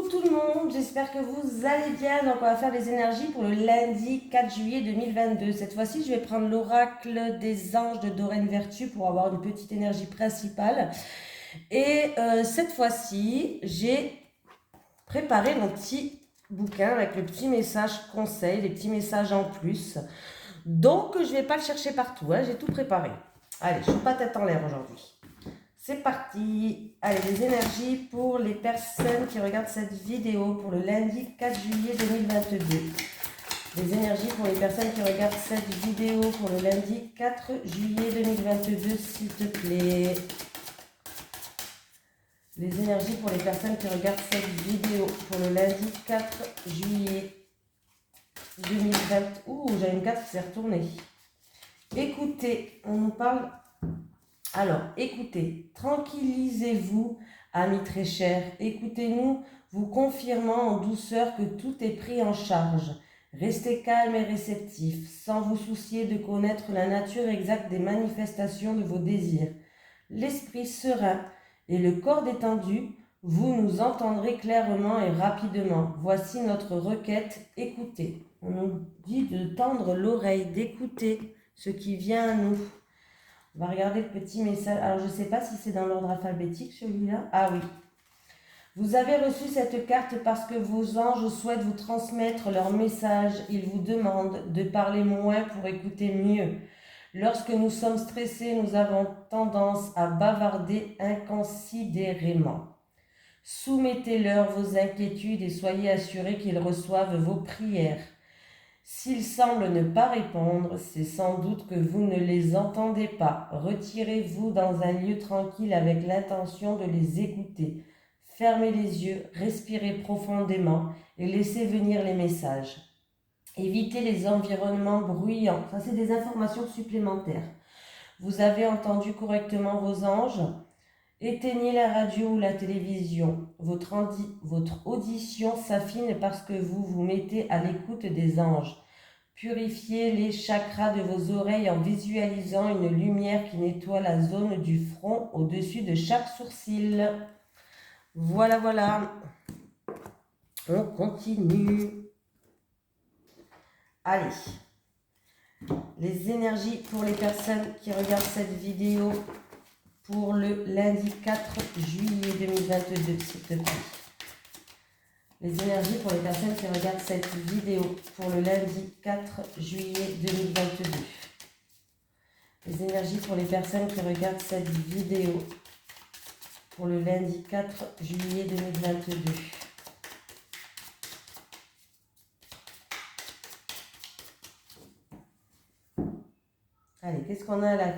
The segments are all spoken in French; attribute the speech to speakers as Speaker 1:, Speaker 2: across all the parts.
Speaker 1: Coucou tout le monde, j'espère que vous allez bien. Donc on va faire les énergies pour le lundi 4 juillet 2022. Cette fois-ci, je vais prendre l'oracle des anges de Doreen Vertu pour avoir une petite énergie principale. Et cette fois-ci, j'ai préparé mon petit bouquin avec le petit message conseil, les petits messages en plus. Donc je ne vais pas le chercher partout, hein, j'ai tout préparé. Allez, je ne suis pas tête en l'air aujourd'hui. C'est parti. Allez, les énergies pour les personnes qui regardent cette vidéo pour le lundi 4 juillet 2022. Les énergies pour les personnes qui regardent cette vidéo pour le lundi 4 juillet 2022, s'il te plaît. Les énergies pour les personnes qui regardent cette vidéo pour le lundi 4 juillet 2020. Ouh, j'ai une carte qui s'est retournée. Écoutez, on nous parle... Alors, écoutez, tranquillisez-vous, amis très chers. Écoutez-nous, vous confirmant en douceur que tout est pris en charge. Restez calme et réceptif, sans vous soucier de connaître la nature exacte des manifestations de vos désirs. L'esprit serein et le corps détendu, vous nous entendrez clairement et rapidement. Voici notre requête, écoutez. On nous dit de tendre l'oreille, d'écouter ce qui vient à nous. On va regarder le petit message. Alors, je ne sais pas si c'est dans l'ordre alphabétique, celui-là. Ah oui. Vous avez reçu cette carte parce que vos anges souhaitent vous transmettre leur message. Ils vous demandent de parler moins pour écouter mieux. Lorsque nous sommes stressés, nous avons tendance à bavarder inconsidérément. Soumettez-leur vos inquiétudes et soyez assurés qu'ils reçoivent vos prières. S'ils semblent ne pas répondre, c'est sans doute que vous ne les entendez pas. Retirez-vous dans un lieu tranquille avec l'intention de les écouter. Fermez les yeux, respirez profondément et laissez venir les messages. Évitez les environnements bruyants. Ça, c'est des informations supplémentaires. Vous avez entendu correctement vos anges? Éteignez la radio ou la télévision. Votre audition s'affine parce que vous vous mettez à l'écoute des anges. Purifiez les chakras de vos oreilles en visualisant une lumière qui nettoie la zone du front au-dessus de chaque sourcil. Voilà, voilà. On continue. Allez. Les énergies pour les personnes qui regardent cette vidéo pour le lundi 4 juillet 2022, s'il te plaît. Les énergies pour les personnes qui regardent cette vidéo pour le lundi 4 juillet 2022. Les énergies pour les personnes qui regardent cette vidéo pour le lundi 4 juillet 2022. Allez, qu'est-ce qu'on a là?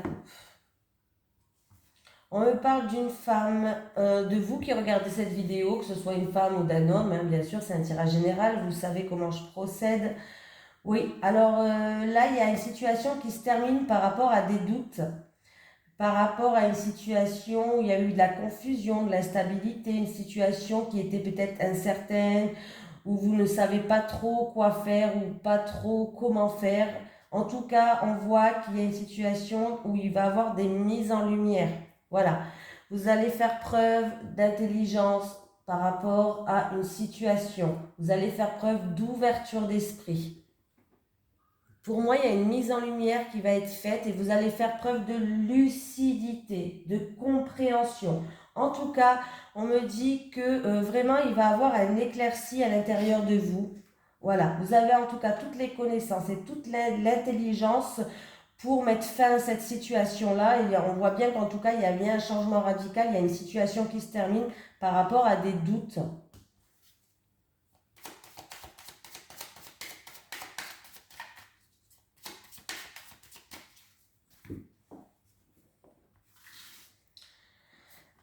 Speaker 1: On me parle d'une femme, de vous qui regardez cette vidéo, que ce soit une femme ou d'un homme, hein, bien sûr, c'est un tirage général, vous savez comment je procède. Oui, alors là, il y a une situation qui se termine par rapport à des doutes, par rapport à une situation où il y a eu de la confusion, de l'instabilité, une situation qui était peut-être incertaine, où vous ne savez pas trop quoi faire ou pas trop comment faire. En tout cas, on voit qu'il y a une situation où il va y avoir des mises en lumière. Voilà, vous allez faire preuve d'intelligence par rapport à une situation. Vous allez faire preuve d'ouverture d'esprit. Pour moi, il y a une mise en lumière qui va être faite et vous allez faire preuve de lucidité, de compréhension. En tout cas, on me dit que vraiment, il va y avoir un éclairci à l'intérieur de vous. Voilà, vous avez en tout cas toutes les connaissances et toute l'intelligence pour mettre fin à cette situation-là. Et on voit bien qu'en tout cas, il y a bien un changement radical, il y a une situation qui se termine par rapport à des doutes.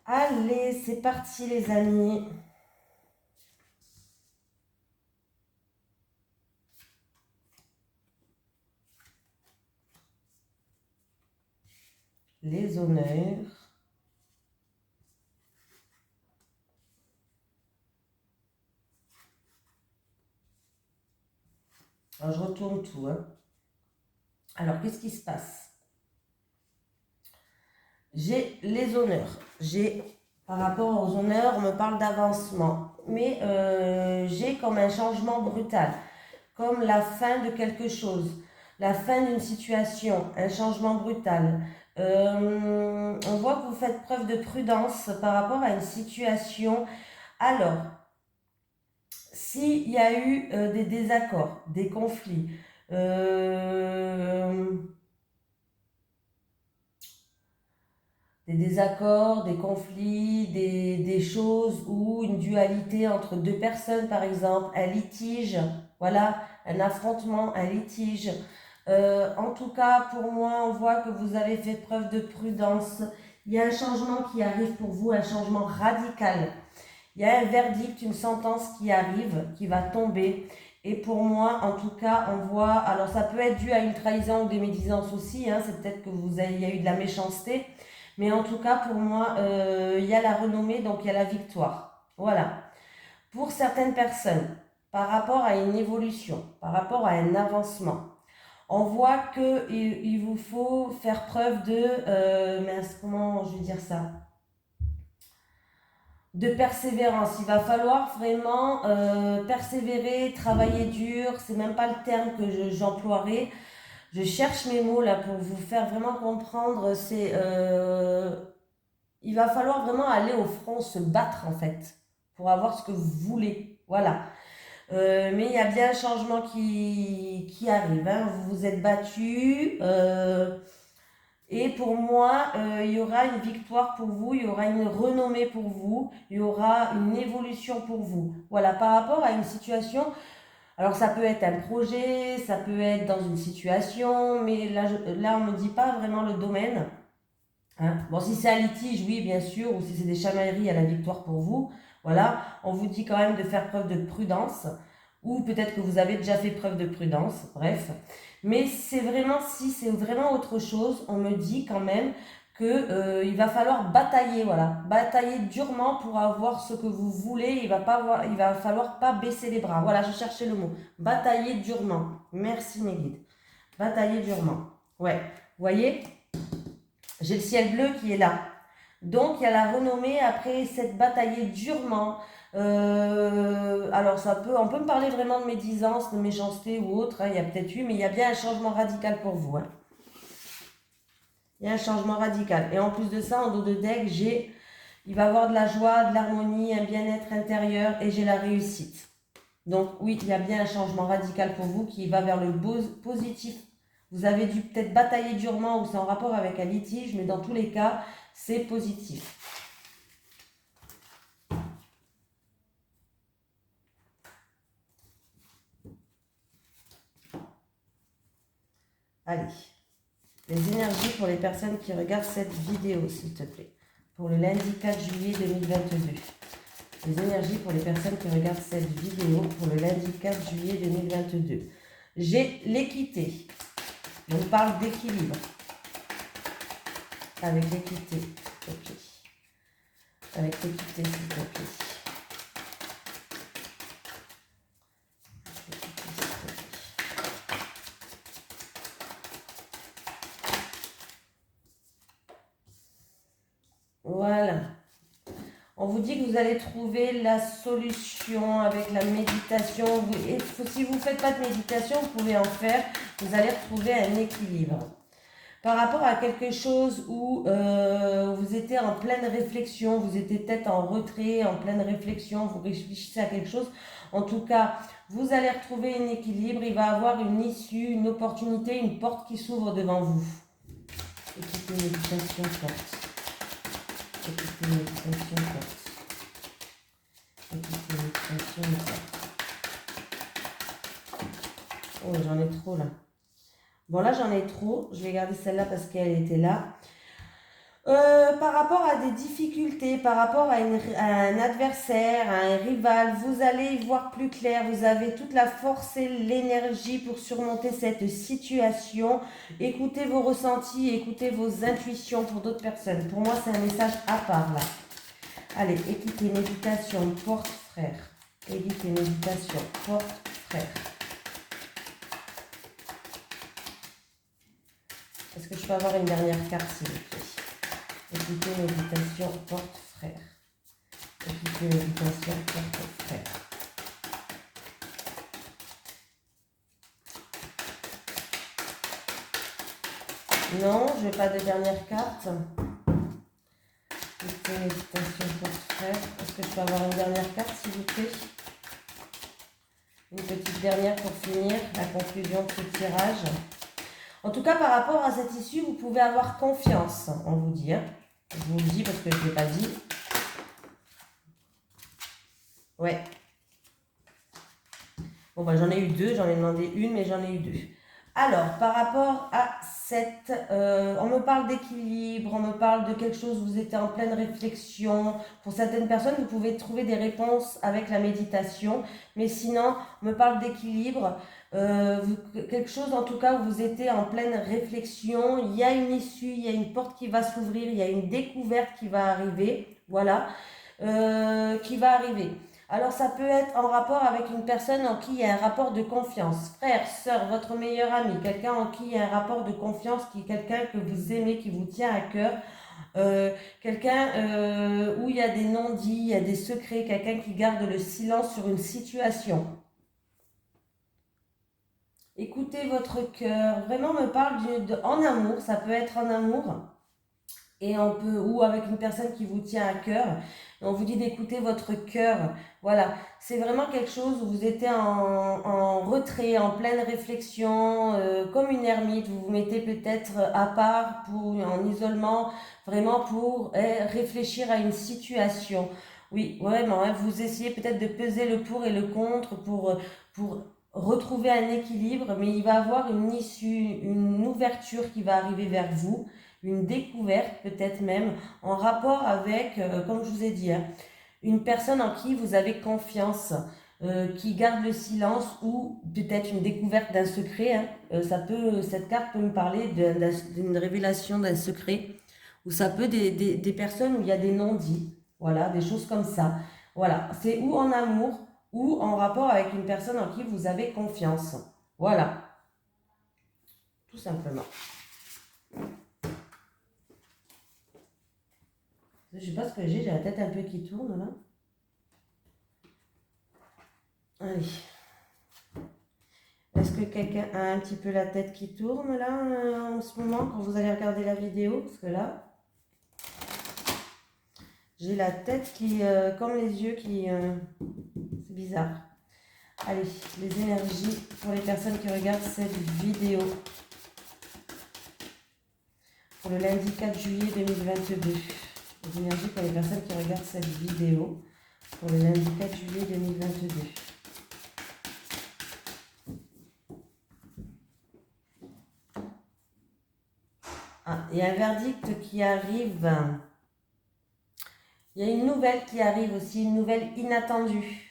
Speaker 1: Allez, c'est parti les amis. Les honneurs. Alors, je retourne tout. Hein. Alors, qu'est-ce qui se passe? J'ai les honneurs. Par rapport aux honneurs, on me parle d'avancement. mais j'ai comme un changement brutal, comme la fin de quelque chose, la fin d'une situation, un changement brutal. On voit que vous faites preuve de prudence par rapport à une situation. Alors, s'il y a eu des désaccords, des conflits, des désaccords, des conflits, des choses ou une dualité entre deux personnes, par exemple, un litige, voilà, un affrontement, un litige. En tout cas, pour moi, on voit que vous avez fait preuve de prudence. Il y a un changement qui arrive pour vous, un changement radical. Il y a un verdict, une sentence qui arrive, qui va tomber. Et pour moi, en tout cas, on voit, alors ça peut être dû à une trahison ou des médisances aussi, hein, c'est peut-être que il y a eu de la méchanceté. Mais en tout cas, pour moi, il y a la renommée, donc il y a la victoire. Voilà. Pour certaines personnes, par rapport à une évolution, par rapport à un avancement, on voit qu'il vous faut faire preuve de, comment je vais dire ça, de persévérance. Il va falloir vraiment persévérer, travailler dur. C'est même pas le terme que j'emploierai. Je cherche mes mots là pour vous faire vraiment comprendre. Il va falloir vraiment aller au front, se battre en fait, pour avoir ce que vous voulez. Voilà. Mais il y a bien un changement qui arrive. Hein. Vous vous êtes battu. Et pour moi, il y aura une victoire pour vous, il y aura une renommée pour vous, il y aura une évolution pour vous. Voilà, par rapport à une situation, alors ça peut être un projet, ça peut être dans une situation, mais là on ne me dit pas vraiment le domaine. Hein. Bon, si c'est un litige, oui, bien sûr, ou si c'est des chamailleries, il y a la victoire pour vous. Voilà, on vous dit quand même de faire preuve de prudence, ou peut-être que vous avez déjà fait preuve de prudence, bref. Mais c'est vraiment, si c'est vraiment autre chose, on me dit quand même que il va falloir batailler, voilà, batailler durement pour avoir ce que vous voulez. Il va falloir pas baisser les bras. Voilà, je cherchais le mot. Batailler durement. Merci mes guides. Batailler durement. Ouais, vous voyez? J'ai le ciel bleu qui est là. Donc, il y a la renommée après cette bataillée durement. Alors, on peut me parler vraiment de médisance, de méchanceté ou autre, hein, il y a peut-être eu, mais il y a bien un changement radical pour vous. Hein. Il y a un changement radical. Et en plus de ça, en dos de deck, il va y avoir de la joie, de l'harmonie, un bien-être intérieur et j'ai la réussite. Donc, oui, il y a bien un changement radical pour vous qui va vers le positif. Vous avez dû peut-être batailler durement ou c'est en rapport avec un litige, mais dans tous les cas, c'est positif. Allez, les énergies pour les personnes qui regardent cette vidéo, s'il te plaît. Pour le lundi 4 juillet 2022. Les énergies pour les personnes qui regardent cette vidéo pour le lundi 4 juillet 2022. J'ai l'équité. On parle d'équilibre. Avec l'équité, s'il te plaît. Avec l'équité, s'il te plaît. Voilà. On vous dit que vous allez trouver la solution avec la méditation. Et si vous ne faites pas de méditation, vous pouvez en faire. Vous allez retrouver un équilibre. Par rapport à quelque chose où vous étiez en pleine réflexion, vous étiez peut-être en retrait, en pleine réflexion, vous réfléchissez à quelque chose. En tout cas, vous allez retrouver un équilibre. Il va y avoir une issue, une opportunité, une porte qui s'ouvre devant vous. Écoutez, méditation forte. Écoutez, méditation forte. Écoutez, méditation forte. Oh, j'en ai trop là. Bon, là, j'en ai trop. Je vais garder celle-là parce qu'elle était là. Par rapport à des difficultés, par rapport à un adversaire, à un rival, vous allez y voir plus clair. Vous avez toute la force et l'énergie pour surmonter cette situation. Écoutez vos ressentis, écoutez vos intuitions pour d'autres personnes. Pour moi, c'est un message à part là. Allez, écoutez, méditation, porte frère. Écoutez, méditation, porte frère. Est-ce que je peux avoir une dernière carte, s'il vous plaît? Écoutez, méditation, porte frère. Écoutez méditation, carte frère. Non, je n'ai pas de dernière carte. Écoutez méditation, carte frère. Est-ce que je peux avoir une dernière carte, s'il vous plaît? Une petite dernière pour finir la conclusion de ce tirage. En tout cas, par rapport à cette issue, vous pouvez avoir confiance, on vous dit. Hein. Je vous le dis parce que je ne l'ai pas dit. Ouais. Bon, bah, j'en ai eu deux, j'en ai demandé une, mais j'en ai eu deux. Alors, par rapport à cette... on me parle d'équilibre, on me parle de quelque chose, vous étiez en pleine réflexion. Pour certaines personnes, vous pouvez trouver des réponses avec la méditation. Mais sinon, on me parle d'équilibre. Quelque chose, en tout cas, où vous étiez en pleine réflexion. Il y a une issue, il y a une porte qui va s'ouvrir, il y a une découverte qui va arriver. Voilà. Qui va arriver. Alors ça peut être en rapport avec une personne en qui il y a un rapport de confiance. Frère, sœur, votre meilleur ami, quelqu'un en qui il y a un rapport de confiance, quelqu'un que vous aimez, qui vous tient à cœur. Quelqu'un où il y a des non-dits, il y a des secrets, quelqu'un qui garde le silence sur une situation. Écoutez votre cœur, vraiment me parle en amour, ça peut être en amour. Et on peut, ou avec une personne qui vous tient à cœur, on vous dit d'écouter votre cœur. Voilà, c'est vraiment quelque chose où vous étiez en retrait, en pleine réflexion, comme une ermite. Vous vous mettez peut-être à part, en isolement, vraiment pour réfléchir à une situation. Oui, vraiment, hein, vous essayez peut-être de peser le pour et le contre pour retrouver un équilibre, mais il va y avoir une issue, une ouverture qui va arriver vers vous, une découverte peut-être même en rapport avec, comme je vous ai dit, hein, une personne en qui vous avez confiance, qui garde le silence ou peut-être une découverte d'un secret. Hein. Cette carte peut me parler d'une révélation d'un secret, ou ça peut des personnes où il y a des non-dits, voilà, des choses comme ça. Voilà, c'est ou en amour ou en rapport avec une personne en qui vous avez confiance. Voilà, tout simplement. Je sais pas ce que j'ai la tête un peu qui tourne là. Allez. Est-ce que quelqu'un a un petit peu la tête qui tourne là en ce moment quand vous allez regarder la vidéo? Parce que là, j'ai la tête qui, comme les yeux qui... c'est bizarre. Allez, les énergies pour les personnes qui regardent cette vidéo. Pour le lundi 4 juillet 2022. Les énergies pour les personnes qui regardent cette vidéo. Pour le lundi 4 juillet 2022. Ah, il y a un verdict qui arrive. Il y a une nouvelle qui arrive aussi, une nouvelle inattendue.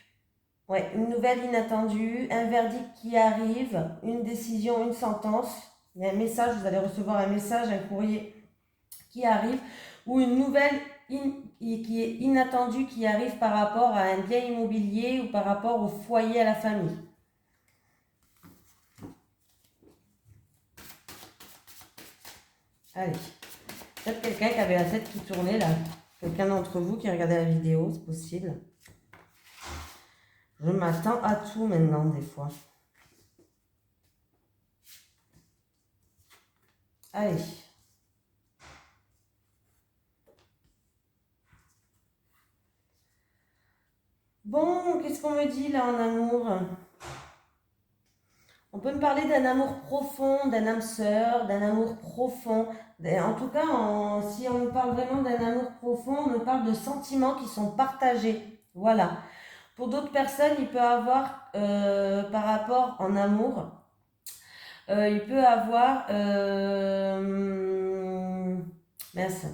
Speaker 1: Ouais, une nouvelle inattendue, un verdict qui arrive, une décision, une sentence. Il y a un message, vous allez recevoir un message, un courrier qui arrive, ou une nouvelle qui est inattendue qui arrive par rapport à un bien immobilier ou par rapport au foyer, à la famille. Allez, peut-être quelqu'un qui avait la tête qui tournait là. Quelqu'un d'entre vous qui regardait la vidéo, c'est possible. Je m'attends à tout maintenant, des fois. Allez. Bon, qu'est-ce qu'on me dit là en amour? On peut me parler d'un amour profond, d'un âme sœur, d'un amour profond. En tout cas, si on me parle vraiment d'un amour profond, on me parle de sentiments qui sont partagés. Voilà. Pour d'autres personnes, il peut avoir, par rapport en amour, il peut avoir mince,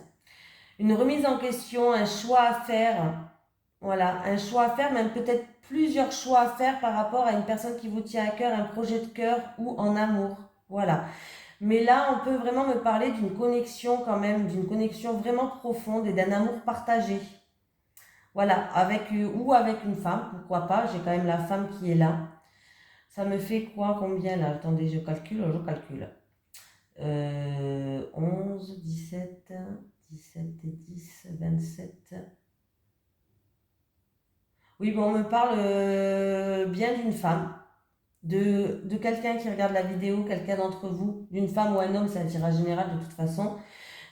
Speaker 1: une remise en question, un choix à faire. Voilà, un choix à faire, même peut-être plusieurs choix à faire par rapport à une personne qui vous tient à cœur, un projet de cœur ou en amour. Voilà. Mais là, on peut vraiment me parler d'une connexion quand même, d'une connexion vraiment profonde et d'un amour partagé. Voilà, ou avec une femme, pourquoi pas, j'ai quand même la femme qui est là. Ça me fait quoi, combien là? Attendez, je calcule. 11, 17 et 10, 27. Oui, bon, on me parle bien d'une femme, de quelqu'un qui regarde la vidéo, quelqu'un d'entre vous, d'une femme ou un homme, c'est un tirage général de toute façon.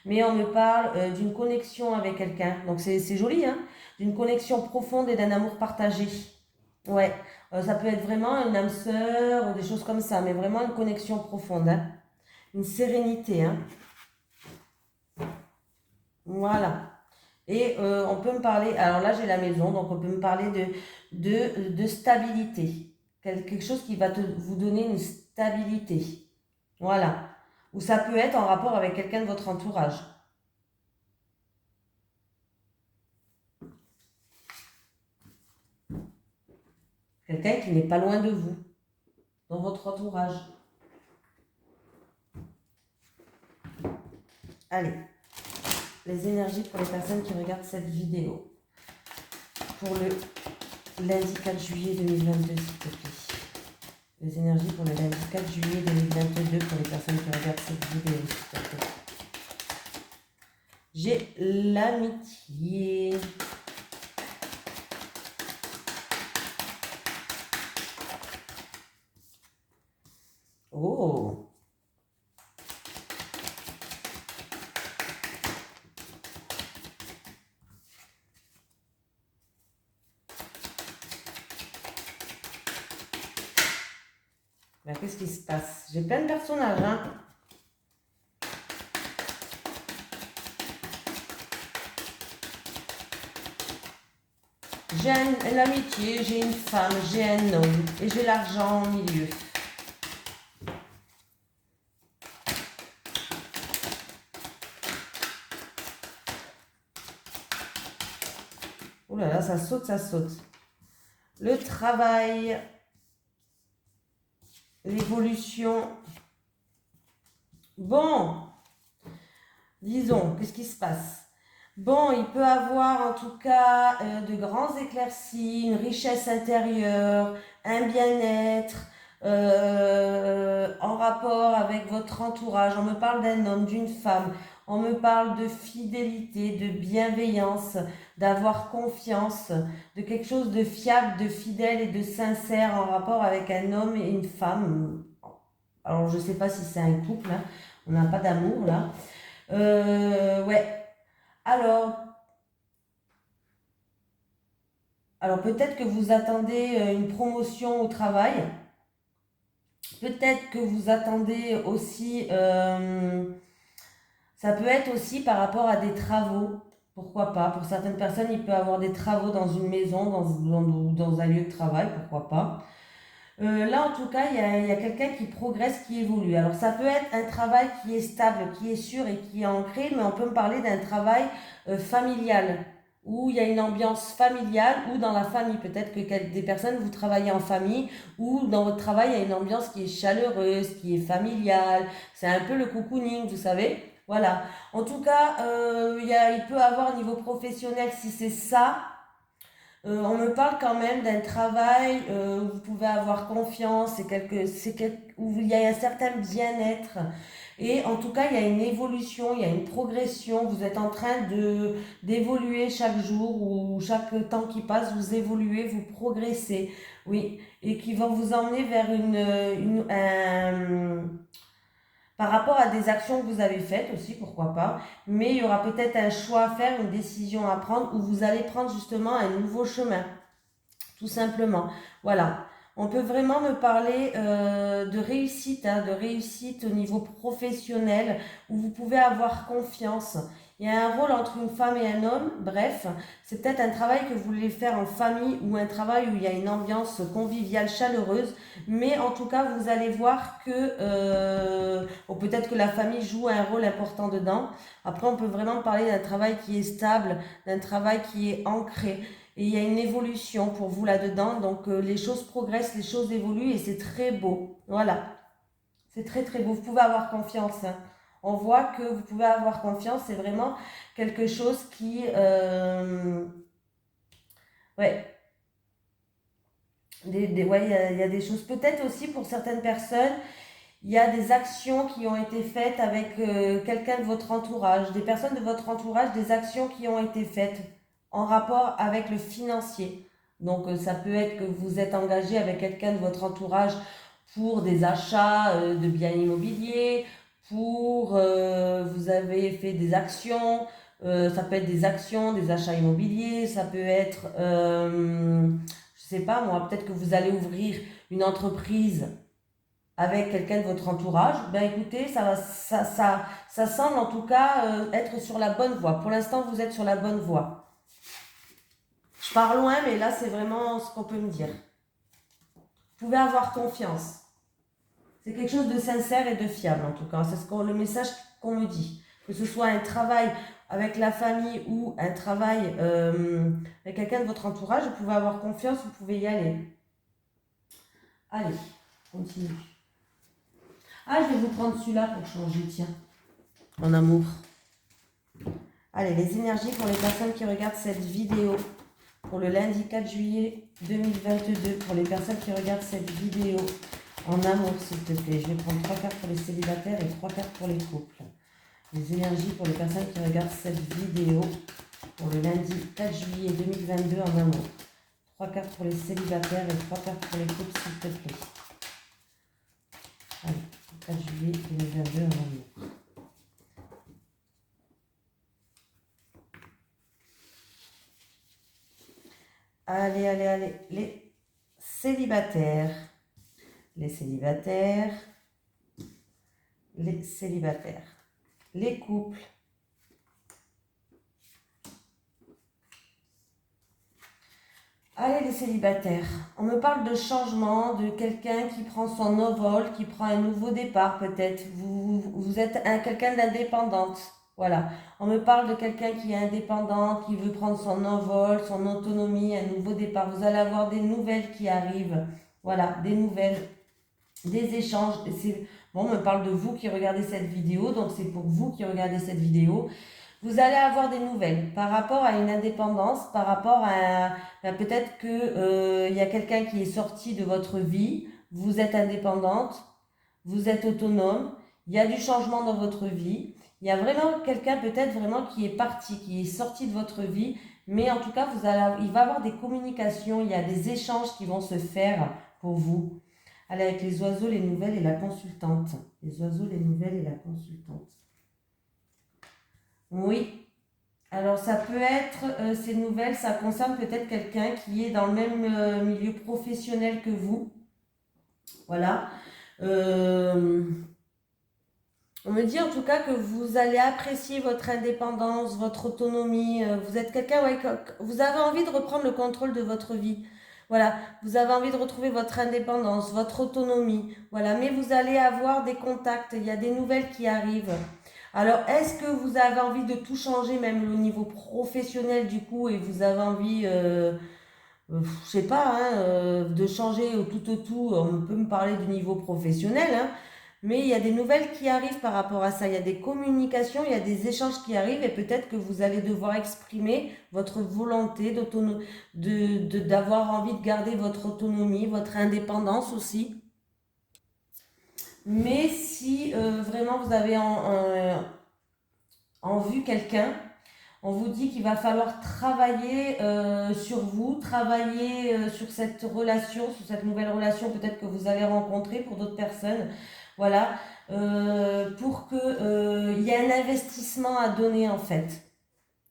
Speaker 1: Mais on me parle d'une connexion avec quelqu'un. Donc c'est joli, hein? D'une connexion profonde et d'un amour partagé. Ouais, ça peut être vraiment une âme sœur ou des choses comme ça, mais vraiment une connexion profonde, hein? Une sérénité, hein? Voilà. Et on peut me parler, alors là j'ai la maison, donc on peut me parler de stabilité. Quelque chose qui va vous donner une stabilité. Voilà. Ou ça peut être en rapport avec quelqu'un de votre entourage. Quelqu'un qui n'est pas loin de vous, dans votre entourage. Allez, les énergies pour les personnes qui regardent cette vidéo. Pour le lundi 4 juillet 2022, s'il te plaît. Les énergies pour le lundi 4 juillet 2022 pour les personnes qui regardent cette vidéo, s'il te plaît. J'ai l'amitié. Oh! Ben, qu'est-ce qui se passe? J'ai plein de personnages, hein? J'ai l'amitié, j'ai une femme, j'ai un homme et j'ai l'argent au milieu. Oh là là, ça saute, ça saute. Le travail, l'évolution. Bon, disons, qu'est-ce qui se passe? Bon, il peut avoir en tout cas de grands éclaircies, une richesse intérieure, un bien-être en rapport avec votre entourage. On me parle d'un homme, d'une femme. On me parle de fidélité, de bienveillance, d'avoir confiance, de quelque chose de fiable, de fidèle et de sincère en rapport avec un homme et une femme. Alors, je ne sais pas si c'est un couple, hein. On n'a pas d'amour là. Ouais. Alors, alors peut-être que vous attendez une promotion au travail. Peut-être que vous attendez aussi, ça peut être aussi par rapport à des travaux. Pourquoi pas? Pour certaines personnes, il peut y avoir des travaux dans une maison, dans un lieu de travail, pourquoi pas. Là, en tout cas, il y a quelqu'un qui progresse, qui évolue. Alors, ça peut être un travail qui est stable, qui est sûr et qui est ancré, mais on peut me parler d'un travail familial, où il y a une ambiance familiale, ou dans la famille. Peut-être que des personnes, vous travaillez en famille, ou dans votre travail, il y a une ambiance qui est chaleureuse, qui est familiale. C'est un peu le cocooning, vous savez. Voilà. En tout cas, il peut avoir au niveau professionnel, si c'est ça, on me parle quand même d'un travail où vous pouvez avoir confiance, où il y a un certain bien-être. Et en tout cas, il y a une évolution, il y a une progression. Vous êtes en train d'évoluer chaque jour ou chaque temps qui passe, vous évoluez, vous progressez. Oui, et qui vont vous emmener vers par rapport à des actions que vous avez faites aussi, pourquoi pas. Mais il y aura peut-être un choix à faire, une décision à prendre où vous allez prendre justement un nouveau chemin tout simplement. Voilà. On peut vraiment me parler de réussite, hein, de réussite au niveau professionnel, où vous pouvez avoir confiance. Il y a un rôle entre une femme et un homme, bref, c'est peut-être un travail que vous voulez faire en famille ou un travail où il y a une ambiance conviviale, chaleureuse, mais en tout cas, vous allez voir que, ou peut-être que la famille joue un rôle important dedans. Après, on peut vraiment parler d'un travail qui est stable, d'un travail qui est ancré. Et il y a une évolution pour vous là-dedans. Donc les choses progressent, les choses évoluent et c'est très beau. Voilà. C'est très très beau. Vous pouvez avoir confiance, hein. On voit que vous pouvez avoir confiance. C'est vraiment quelque chose qui... ouais. Ouais, il y a des choses. Peut-être aussi pour certaines personnes, il y a des actions qui ont été faites avec quelqu'un de votre entourage, des personnes de votre entourage, des actions qui ont été faites en rapport avec le financier. Donc, ça peut être que vous êtes engagé avec quelqu'un de votre entourage pour des achats de biens immobiliers, vous avez fait des actions, ça peut être des actions, des achats immobiliers, ça peut être, je sais pas moi, peut-être que vous allez ouvrir une entreprise avec quelqu'un de votre entourage. Ben écoutez, ça semble en tout cas être sur la bonne voie. Pour l'instant, vous êtes sur la bonne voie. Je pars loin, mais là, c'est vraiment ce qu'on peut me dire. Vous pouvez avoir confiance. C'est quelque chose de sincère et de fiable, en tout cas. C'est le message qu'on me dit. Que ce soit un travail avec la famille ou un travail avec quelqu'un de votre entourage, vous pouvez avoir confiance, vous pouvez y aller. Allez, continue. Ah, je vais vous prendre celui-là pour changer, tiens. En amour. Allez, les énergies pour les personnes qui regardent cette vidéo. Pour le lundi 4 juillet 2022. Pour les personnes qui regardent cette vidéo. En amour, s'il te plaît. Je vais prendre 3 cartes pour les célibataires et 3 cartes pour les couples. Les énergies pour les personnes qui regardent cette vidéo. Pour le lundi 4 juillet 2022 en amour. 3 cartes pour les célibataires et 3 cartes pour les couples, s'il te plaît. Allez, 4 juillet 2022 en amour. Allez, allez, allez. Les célibataires. Les célibataires. Les célibataires. Les couples. Allez les célibataires, on me parle de changement, de quelqu'un qui prend son envol, qui prend un nouveau départ peut-être. Vous êtes quelqu'un d'indépendante, voilà. On me parle de quelqu'un qui est indépendant, qui veut prendre son envol, son autonomie, un nouveau départ. Vous allez avoir des nouvelles qui arrivent, voilà, des nouvelles, des échanges. Bon, on me parle de vous qui regardez cette vidéo, donc c'est pour vous qui regardez cette vidéo. Vous allez avoir des nouvelles par rapport à une indépendance, par rapport à peut-être que y a quelqu'un qui est sorti de votre vie, vous êtes indépendante, vous êtes autonome, il y a du changement dans votre vie, il y a vraiment quelqu'un peut-être vraiment qui est parti, qui est sorti de votre vie, mais en tout cas il va y avoir des communications, il y a des échanges qui vont se faire pour vous. Allez, avec les oiseaux, les nouvelles et la consultante. Les oiseaux, les nouvelles et la consultante. Oui, alors ça peut être, ces nouvelles, ça concerne peut-être quelqu'un qui est dans le même milieu professionnel que vous. Voilà. On me dit en tout cas que vous allez apprécier votre indépendance, votre autonomie. Vous êtes quelqu'un, ouais, vous avez envie de reprendre le contrôle de votre vie. Voilà, vous avez envie de retrouver votre indépendance, votre autonomie. Voilà, mais vous allez avoir des contacts, il y a des nouvelles qui arrivent. Alors, est-ce que vous avez envie de tout changer, même au niveau professionnel du coup, et vous avez envie, je sais pas, hein, de changer au tout, on peut me parler du niveau professionnel, hein, mais il y a des nouvelles qui arrivent par rapport à ça, il y a des communications, il y a des échanges qui arrivent et peut-être que vous allez devoir exprimer votre volonté d'avoir envie de garder votre autonomie, votre indépendance aussi. Mais si vraiment vous avez en vue quelqu'un, on vous dit qu'il va falloir travailler sur vous, travailler sur cette relation, sur cette nouvelle relation peut-être que vous allez rencontrer pour d'autres personnes. Voilà, pour que il y ait un investissement à donner en fait.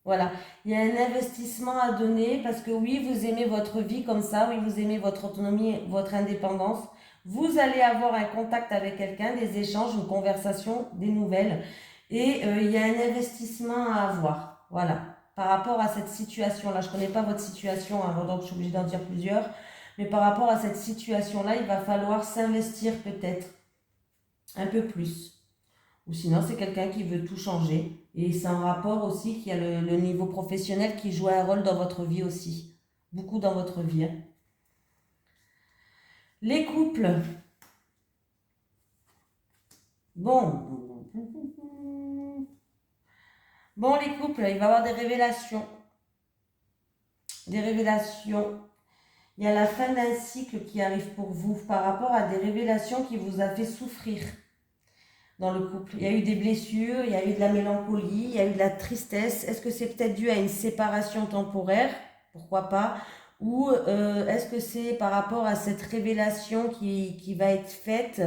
Speaker 1: Voilà, il y a un investissement à donner parce que oui, vous aimez votre vie comme ça, oui, vous aimez votre autonomie, votre indépendance. Vous allez avoir un contact avec quelqu'un, des échanges, une conversation, des nouvelles. Et il y a un investissement à avoir. Voilà, par rapport à cette situation-là. Je ne connais pas votre situation, hein, donc je suis obligée d'en dire plusieurs. Mais par rapport à cette situation-là, il va falloir s'investir peut-être un peu plus. Ou sinon, c'est quelqu'un qui veut tout changer. Et c'est un rapport aussi qui a le niveau professionnel qui joue un rôle dans votre vie aussi. Beaucoup dans votre vie. Hein. Les couples. Bon, les couples, il va y avoir des révélations. Des révélations. Il y a la fin d'un cycle qui arrive pour vous par rapport à des révélations qui vous a fait souffrir dans le couple. Il y a eu des blessures, il y a eu de la mélancolie, il y a eu de la tristesse. Est-ce que c'est peut-être dû à une séparation temporaire? Pourquoi pas? ou est-ce que c'est par rapport à cette révélation qui va être faite,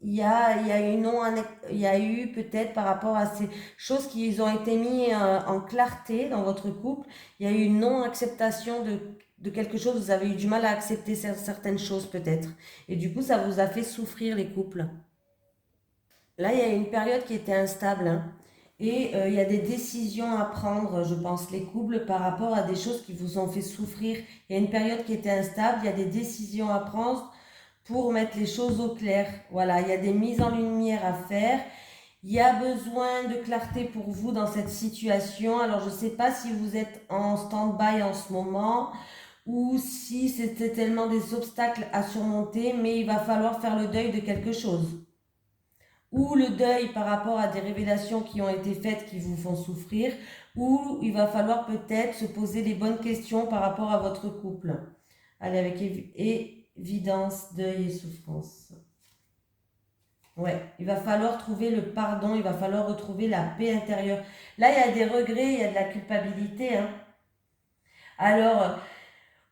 Speaker 1: il y a eu peut-être par rapport à ces choses qui ont été mises en clarté dans votre couple, il y a eu une non-acceptation de quelque chose, vous avez eu du mal à accepter certaines choses peut-être. Et du coup, ça vous a fait souffrir les couples. Là, il y a une période qui était instable, hein. Et il y a des décisions à prendre, je pense, les couples, par rapport à des choses qui vous ont fait souffrir. Il y a une période qui était instable, il y a des décisions à prendre pour mettre les choses au clair. Voilà, il y a des mises en lumière à faire. Il y a besoin de clarté pour vous dans cette situation. Alors, je ne sais pas si vous êtes en stand-by en ce moment ou si c'était tellement des obstacles à surmonter, mais il va falloir faire le deuil de quelque chose. Ou le deuil par rapport à des révélations qui ont été faites qui vous font souffrir, ou il va falloir peut-être se poser les bonnes questions par rapport à votre couple. Allez, avec évidence, deuil et souffrance. Ouais, il va falloir trouver le pardon, il va falloir retrouver la paix intérieure. Là, il y a des regrets, il y a de la culpabilité, hein. Alors,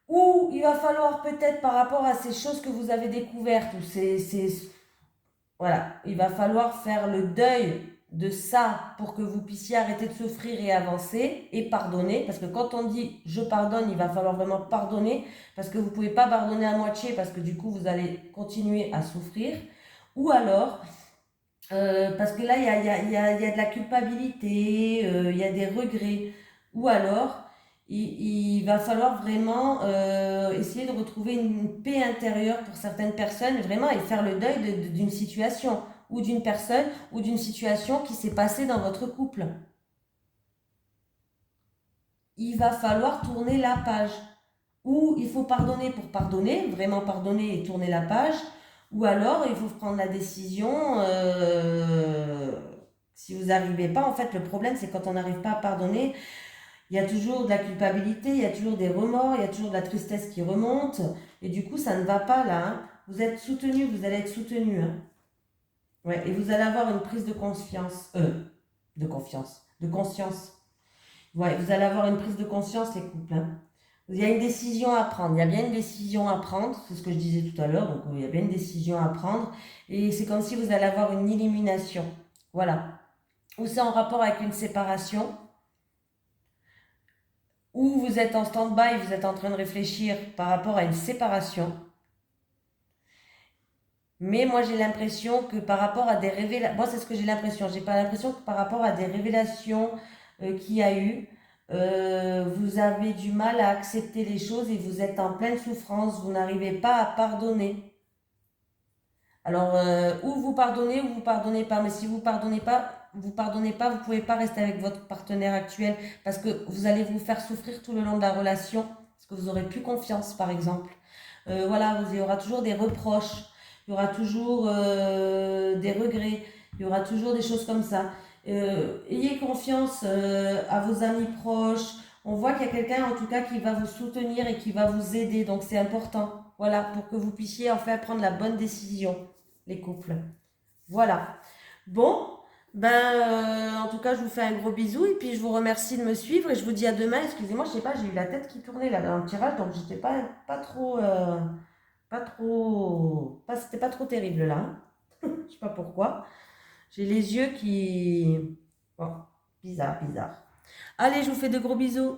Speaker 1: ou il va falloir peut-être par rapport à ces choses que vous avez découvertes, ou voilà, il va falloir faire le deuil de ça pour que vous puissiez arrêter de souffrir et avancer et pardonner. Parce que quand on dit je pardonne, il va falloir vraiment pardonner parce que vous ne pouvez pas pardonner à moitié parce que du coup vous allez continuer à souffrir. Ou alors, parce que là il y a de la culpabilité, il y a des regrets. Ou alors, il va falloir vraiment essayer de retrouver une paix intérieure pour certaines personnes, vraiment, et faire le deuil d'une situation ou d'une personne ou d'une situation qui s'est passée dans votre couple. Il va falloir tourner la page. Ou il faut pardonner pour pardonner, vraiment pardonner et tourner la page. Ou alors, il faut prendre la décision. Si vous n'arrivez pas, en fait, le problème, c'est quand on n'arrive pas à pardonner, il y a toujours de la culpabilité, il y a toujours des remords, il y a toujours de la tristesse qui remonte. Et du coup, ça ne va pas là, hein. Vous êtes soutenu, vous allez être soutenu, hein. Ouais, et vous allez avoir une prise de conscience. De conscience. Ouais, vous allez avoir une prise de conscience, les couples, hein. Il y a une décision à prendre. Il y a bien une décision à prendre. C'est ce que je disais tout à l'heure. Donc, il y a bien une décision à prendre. Et c'est comme si vous allez avoir une illumination. Voilà. Ou c'est en rapport avec une séparation. Ou vous êtes en stand-by, vous êtes en train de réfléchir par rapport à une séparation. Mais moi, j'ai l'impression que par rapport à des révélations, moi, c'est ce que j'ai l'impression. J'ai pas l'impression que par rapport à des révélations qu'il y a eu, vous avez du mal à accepter les choses et vous êtes en pleine souffrance. Vous n'arrivez pas à pardonner. Alors, ou vous pardonnez ou vous pardonnez pas. Mais si vous pardonnez pas, vous pouvez pas rester avec votre partenaire actuel parce que vous allez vous faire souffrir tout le long de la relation parce que vous aurez plus confiance, par exemple. Voilà, il y aura toujours des reproches, il y aura toujours des regrets, il y aura toujours des choses comme ça. Ayez confiance à vos amis proches. On voit qu'il y a quelqu'un en tout cas qui va vous soutenir et qui va vous aider, donc c'est important. Voilà, pour que vous puissiez enfin prendre la bonne décision, les couples. Voilà. Bon, ben en tout cas, je vous fais un gros bisou et puis je vous remercie de me suivre et je vous dis à demain. Excusez-moi, je sais pas, j'ai eu la tête qui tournait là dans le tirage, donc j'étais pas trop, c'était pas trop terrible là, hein. Je sais pas pourquoi. J'ai les yeux qui, bon, bizarre, bizarre. Allez, je vous fais de gros bisous.